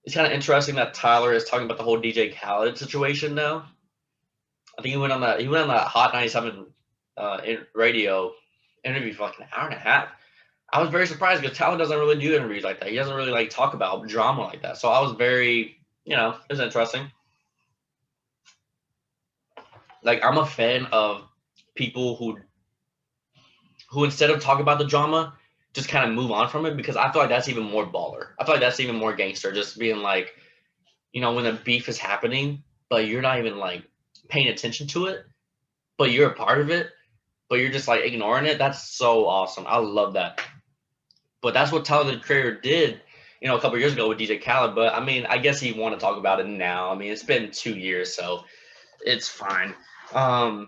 it's kind of interesting that Tyler is talking about the whole DJ Khaled situation now. I think he went on that Hot 97 radio interview for like an hour and a half. I was very surprised because Tyler doesn't really do interviews like that. He doesn't really like talk about drama like that. So I was very, it was interesting. Like I'm a fan of people who instead of talk about the drama, just kind of move on from it because I feel like that's even more baller. I feel like that's even more gangster. Just being like, when the beef is happening, but you're not even like paying attention to it, but you're a part of it, but you're just like ignoring it. That's so awesome. I love that. But that's what Tyler the Creator did, a couple years ago with DJ Khaled. But I mean, I guess he want to talk about it now. I mean, it's been 2 years, so it's fine. The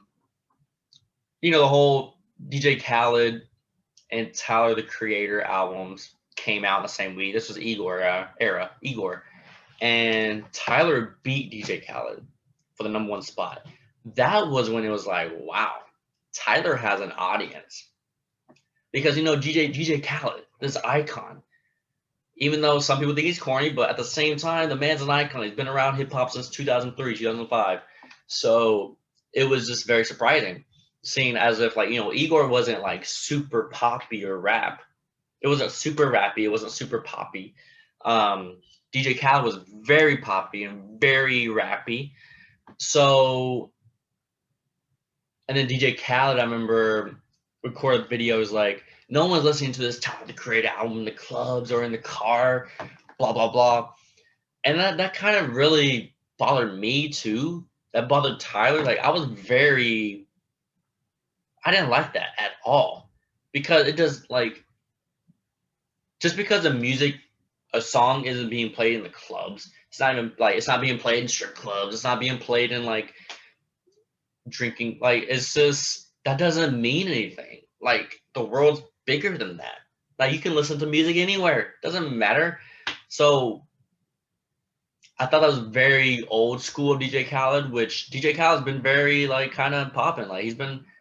whole DJ Khaled and Tyler the Creator albums came out in the same week. This was Igor era, Igor. And Tyler beat DJ Khaled for the #1 spot. That was when it was like, wow, Tyler has an audience. Because, DJ Khaled, this icon, even though some people think he's corny, but at the same time, the man's an icon. He's been around hip-hop since 2003, 2005. So it was just very surprising, seeing as if, like, Igor wasn't, like, super poppy or rap. It wasn't super rappy. It wasn't super poppy. DJ Khaled was very poppy and very rappy. So, and then DJ Khaled, I remember, recorded videos like, no one's listening to this Tyler the Creator album in the clubs or in the car, blah, blah, blah. And that kind of really bothered me too. That bothered Tyler. Like, I didn't like that at all. Because it does, like, just because a song isn't being played in the clubs, it's not being played in strip clubs, it's not being played in, like, drinking, like, it's just, that doesn't mean anything. Like, the world's bigger than that. Like, you can listen to music anywhere, doesn't matter. So I thought that was very old school of DJ Khaled, which DJ Khaled's been very, like, kind of popping. Like,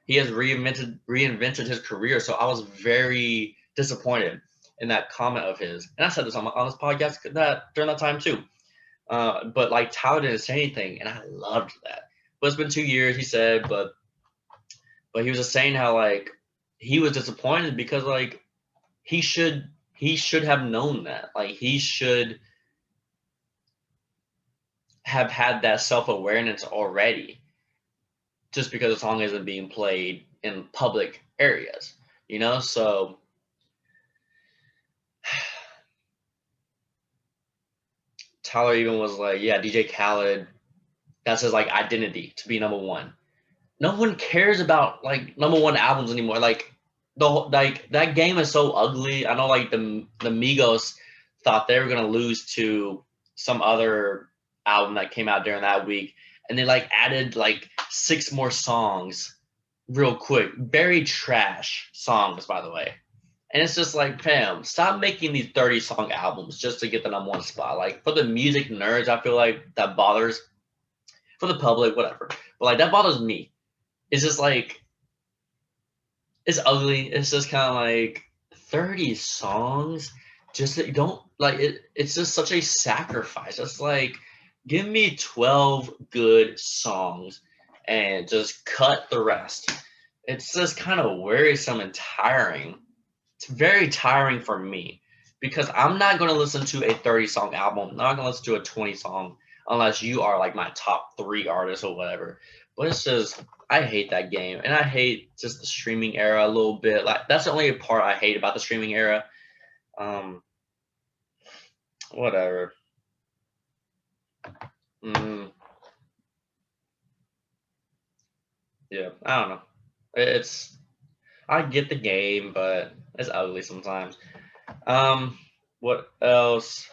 he has reinvented his career. So I was very disappointed in that comment of his. And I said this on this podcast during that time too. But like, Tyler didn't say anything, and I loved that. But it's been 2 years, he said, but he was just saying how, like, he was disappointed because, like, he should have known that. Like, he should have had that self-awareness already, just because the song isn't being played in public areas, So Tyler even was like, yeah, DJ Khaled, that's his, like, identity, to be #1. No one cares about, like, #1 albums anymore. Like, that game is so ugly. I know, like, the Migos thought they were gonna lose to some other album that came out during that week, and they, like, added, like, 6 more songs real quick. Very trash songs, by the way. And it's just like, Pam, stop making these 30-song albums just to get the #1 spot. Like, for the music nerds, I feel like that bothers. For the public, whatever. But, like, that bothers me. It's just like, it's ugly. It's just kind of like 30 songs. Just don't, like, it's just such a sacrifice. It's like, give me 12 good songs and just cut the rest. It's just kind of wearisome and tiring. It's very tiring for me because I'm not going to listen to a 30-song album. I'm not going to listen to a 20-song unless you are, like, my top 3 artists or whatever. But it's just, I hate that game, and I hate just the streaming era a little bit. Like, that's the only part I hate about the streaming era. Whatever. Yeah, I don't know. I get the game, but it's ugly sometimes. What else?